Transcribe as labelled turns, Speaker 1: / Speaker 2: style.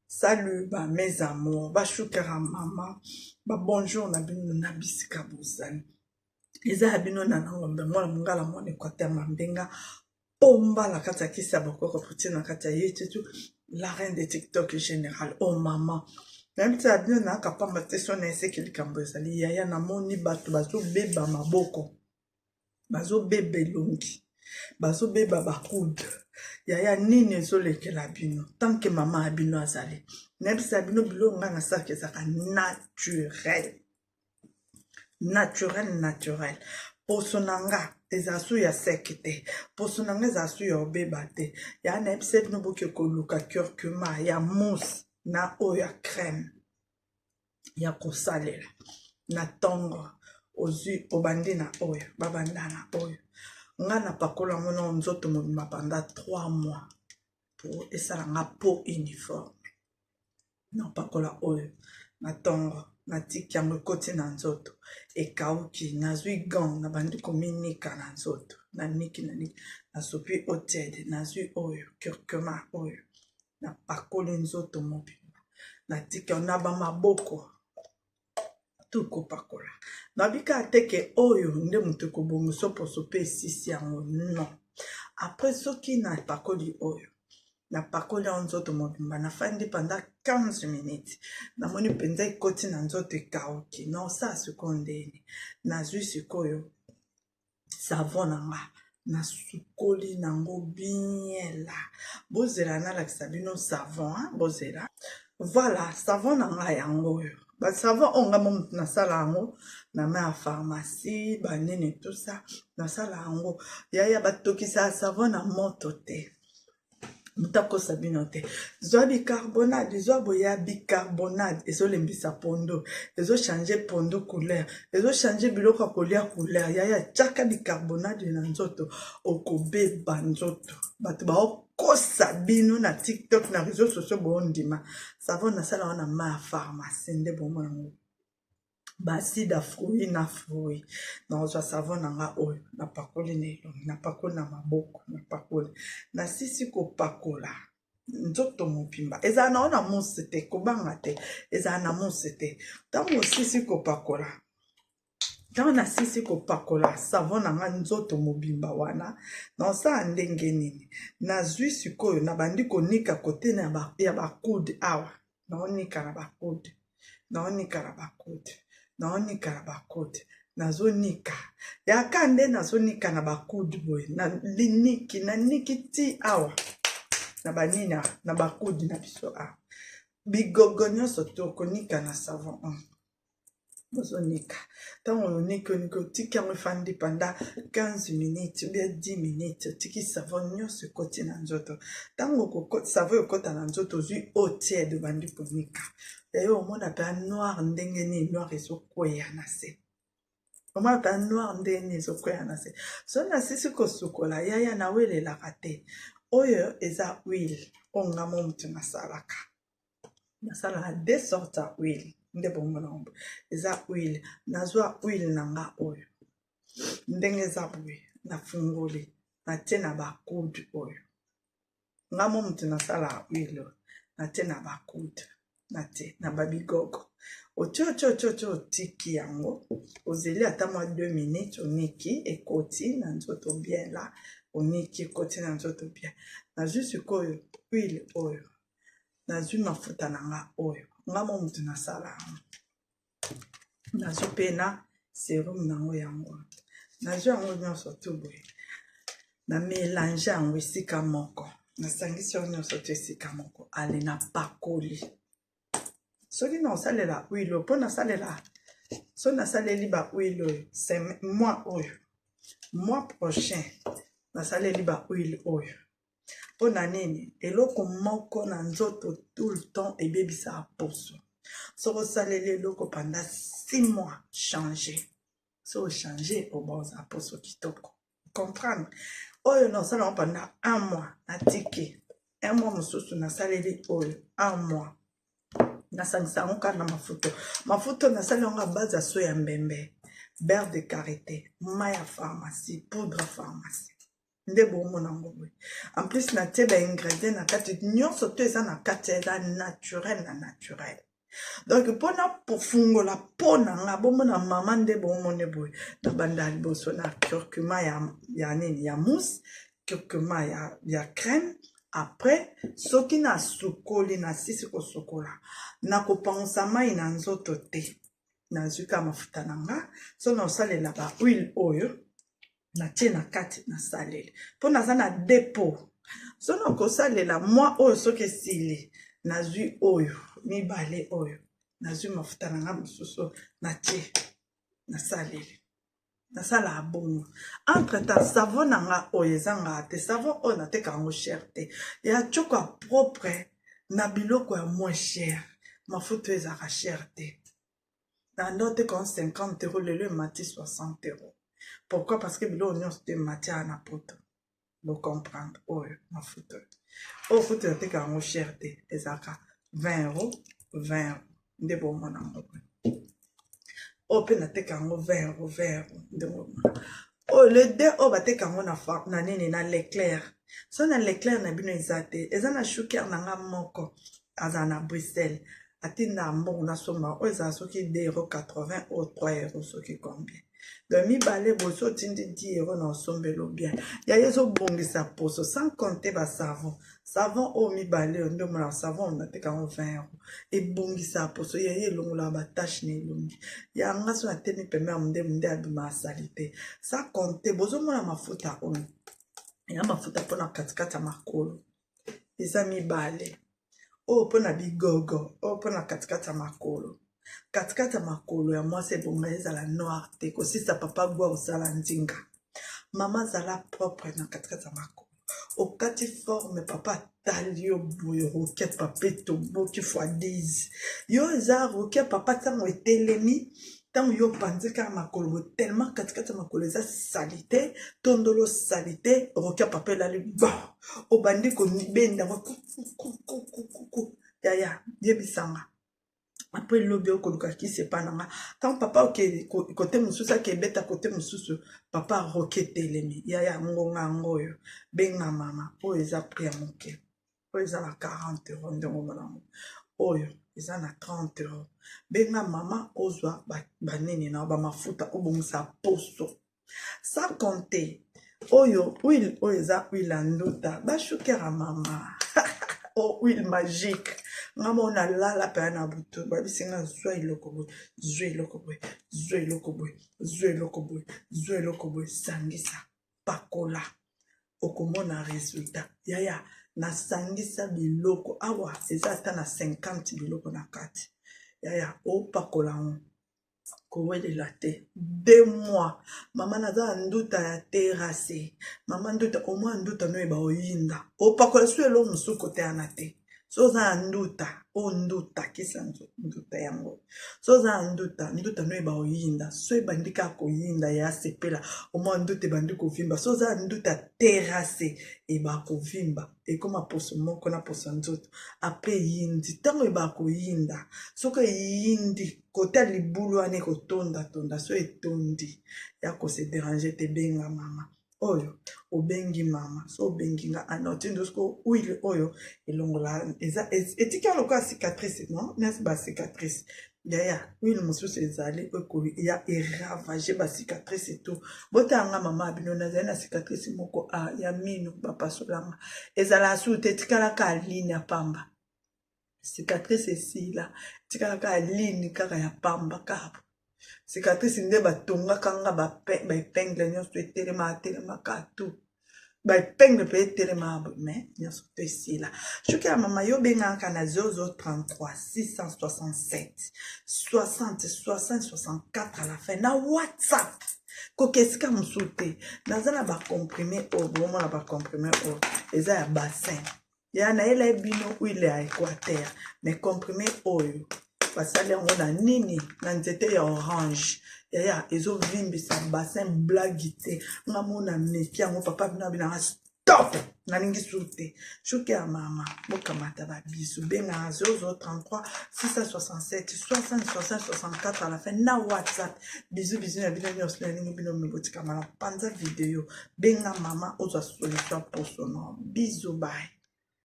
Speaker 1: Salut, mes amours, choukera maman, bonjour, nabino nabisika bozani. Eza abino nanangombe, mwana mungala mwana Équateur mambenga, pomba la kata kisa bokoko puti na kata yetutu, la reine de TikTok général, oh maman. Même si abino na kapamba te so na ese kilikambo ezali, yaya na moni bato bazo beba maboko, bazo bebe longi, bazo beba bakude. Yaya nini ezolekela bino tant que mama abino azali nebisa bino bilo nga na saki ezaka naturel poso nanga ezasu ya seke te poso nanga ezasu ya obeba te ya nebisa bino boke koluka curcuma ya mousse na oyo ya crème ya kosalela na tongo ozwi obandi na oyo babanda na oyo nga na pakola ngona nzoto mobima pendant 3 mois pour esala nga peau uniforme na pakola oyo na tongo na tiki yango ekoti na nzoto ekauki nazwi gant na bandi kominika na nzoto na niki nasopi otede nazwi oyo curcuma oyo na pakoli nzoto mobima na tiki yango na bamaboko tukopakola nabika ateke oyo nde mutu kobongoso poso pe esisi yango non après soki na pakoli oyo na pakoli ya nzoto mobimba nafandi pendant 15 minutes namoni mpenza ekoti na nzoto ekauki na osala sikoyo ndeni nazwi sikoyo savon nanga nasukoli nango bien la bozela nalakisa bino savon bozela voilà savon nanga yango oyo basavon onga momutu nasala yango na ma ya pharmacie banene tout ça nasala yango yaya batokisa savon na moto te mutakosa bino te zwa bicarbonate zwa boya bicarbonate ezolembisa pondo ezochange pondo couleur ezochange biloko ya kolia couleur yaya tiaka bicarbonate na nzoto okobeba nzoto bato baokosa bino na TikTok na réseaux sociaux bondima savon nasala wana ma ya pharmacie nde bomona yango basida fruit na fruit nazwa savon nanga oyo napakoli na elongi napakoli na maboko napakoli nasisi kopakola nzoto mobimba ezala na ona mousse te kobanga te ezala na mousse te ntango osisi kopakola ntango nasisi kopakola savon nanga nzoto mobimba wana naosala ndenge nini nazwi sikoyo nabandi konika kote ya bakude awa naonika na bakude naonika na bakude naonika na bakude nazonika yaka nde nazonika na bakude boye naniki ti awa na banina na bakude na biso awa bigogo nyonso tokonika na savon bozonika ntango oniki otiki yango efandi pendant 15 minutes ou bien 10 minutes otiki savon nyonso ekoti na nzoto ntango savon ekota na nzoto ozwi eau tiède obandi konika yayo omona mpe noir ndenge nini noir ezokweya na se omona mpe noir ndenge nini ezokweya na se so nasisi kosukola yaya nawelelaka te oyo eza huile onga momutu nasalaka nasalaka 2 sortes ya huile nde bomona ombo eza huile nazwa huile nanga oyo ndenge eza boye nafungoli natie na bakude oyo nga momutu nasalaka huile oyo natie na bakude natie na babigogo otie otiki yango ozeli ata mwa 2 minutes oniki ekoti na nzoto bien la oniki ekoti na nzoto bien nazwi sikoyo huile oyo nazwi mafuta nanga oyo nga momutu nasala yango nazwi mpe na serum nango yango nazwi yango nyonso tu boye na mélange yango esika moko nasangisi yango nyonso to esika moko ale na pakoli soki na osalela huile mpo nasalela so nasaleli ba huile oyo mois prochain nasaleli ba huile oyo mpo na nini eloko moko na nzoto tout le temps ebebisaka poso soko osaleli eloko pendant 6 mois changer so ochange oboza poso kitoko comprendre oyo naosalango pendant 1 mois natiki 1 mois mosusu nasaleli oyo 1 mois nasangisa yango kaka na mafuta nasali yango ya base ya so ya mbembe beurre de karité mai ya pharmacie poudre pharmacie nde bomona ngo boye. En plus natie ba ingrédients na kati nyonso to eza na kati eza naturel na naturel. Donc pona pofungola pona nga bomona mama nde bomone boye na banda liboso na curcuma ya nini ya mousse, curcuma ya crème. Après soki na sukoli na sisi ko sokola na kopangusa mai na nzoto te na zuka mafuta nanga so na osalela ba huile oyo na tie na kati na salele po naza na depo so na kosalela mwa oyo soki esili na zwi oyo mibale oyo na zwi mafuta nanga mosusu na tie na salele nasala bongo. Entre temps savon nanga oyo ezanga te savon oyo nateka yango cher te ya choka propre na biloko ya moins cher mafuta ezaka cher te na note kon 50 € lelo mati 60 €. Pourquoi? Parce que biloko nyonso te mati na poto bo comprendre oyo mafuta oyo futa nateka yango cher te ezaka 20 €, 20 € nde bomona ngo o pe nateka yango 20 €, 20 € nde bomona o le de o bateka yango na nini na l'éclair so na l'éclair na bino eza te eza na sucre nanga moko aza na Bruxelles atinda mbongo na somba o eza soki 2,80 € ou 3 € soki combien. Donc mibale boso tindi 10 € na osombelo bien ya yezo bongisa poso sans compter ba savon o mibale ndo mona savon na teka 20 € e bongisa poso ya elongola ba tache ne elongi ya ngaso na temi pembe munde abima salite sans compter bozo mona mafuta on ya mafuta pona katikata makolo eza mibale o pona bigogo o pona katikata makolo katikata makolo ya mwasi ebonga ezala noir te kosisa papa gwa osala ndinga mama zala propre na katikata makolo okati forme papa tali yo boye roquette papa toboki fois 10 yo eza roquette papa tango etelemi tango yo panzika makolo tellement katikata makolo eza salite tondolo salite roquette papa elali ba obandi konibenda ya yebisanga. Après lobi okoluka kisi epananga tant papa oke kote mosusu akebeta kote mosusu papa roquette elemi ya ngonga ngoyo benga mama oyo eza prix ya moke oyo eza na 40 € ndenge omonango oyo eza na 30 €. Benga mama ozwa banini na bamafuta obongisa poso sans compter oyo huile oyo eza huile ya nduta bashukera mama o huile magique ngamo na lala pe na butu babisinga zwa iloko boy zwa iloko boy zwa iloko boy zwa iloko boy zwa iloko boy sangisa pakola okomona resultat yaya na sangisa biloko awa eza ata na 50 biloko na kati yaya o pakola on kowelela te 2 mois mama naza nduta ya terrasse mama nduta au moins nduta no eba oyinda o pakola so elo musuko te ana te so za nduta o nduta kisa nduta yango so za nduta no eba oyinda so ebandika koyinda ya sepela au moins nduta ebandi kovimba so za nduta terrasse eba kovimba ekoma poso moko na poso nzoto ape yindi tango eba koyinda soko yindi kota libulu ane kotonda so etondi ya kose déranger te benga mama oyo obengi mama so obengi nga anotindo sko huile oyo elongola eza etika lokola cicatrice non nest ba cicatrice yaya huile mosusu ezali okoli ya eravage ba cicatrice eto botanga mama bino nazali na cicatrice moko ya mino bapasolanga ezala asu te tikalaka aline ya pamba cicatrice esila tikalaka aline kaka ya pamba kabo cicatrice nde batongaka nga baepingle nyonso etelemaka tu baepingle mpe etelema me nyonso to esila soki ya mama yo bengaka na 0033 667 60 à la fin na whatsapp kokesika mosusu te naza na bacomprime oyo bomona bacomprime oyo eza ya bassin ya nayela bino huile ya équateur mais comprime oyo basali yango na nini na nzete ya orange yaya ezovimbisa bassin blagi te ngamona meki yango papa bino abinanga stop nalingi sute shuki ya mama bokamata babisu benga 0033 667 60 60 64 à la fin na WhatsApp bisous bisous na bino nyonso nalingi bino mebotika mala panza video benga mama ozwa solution pour son nom bisous bye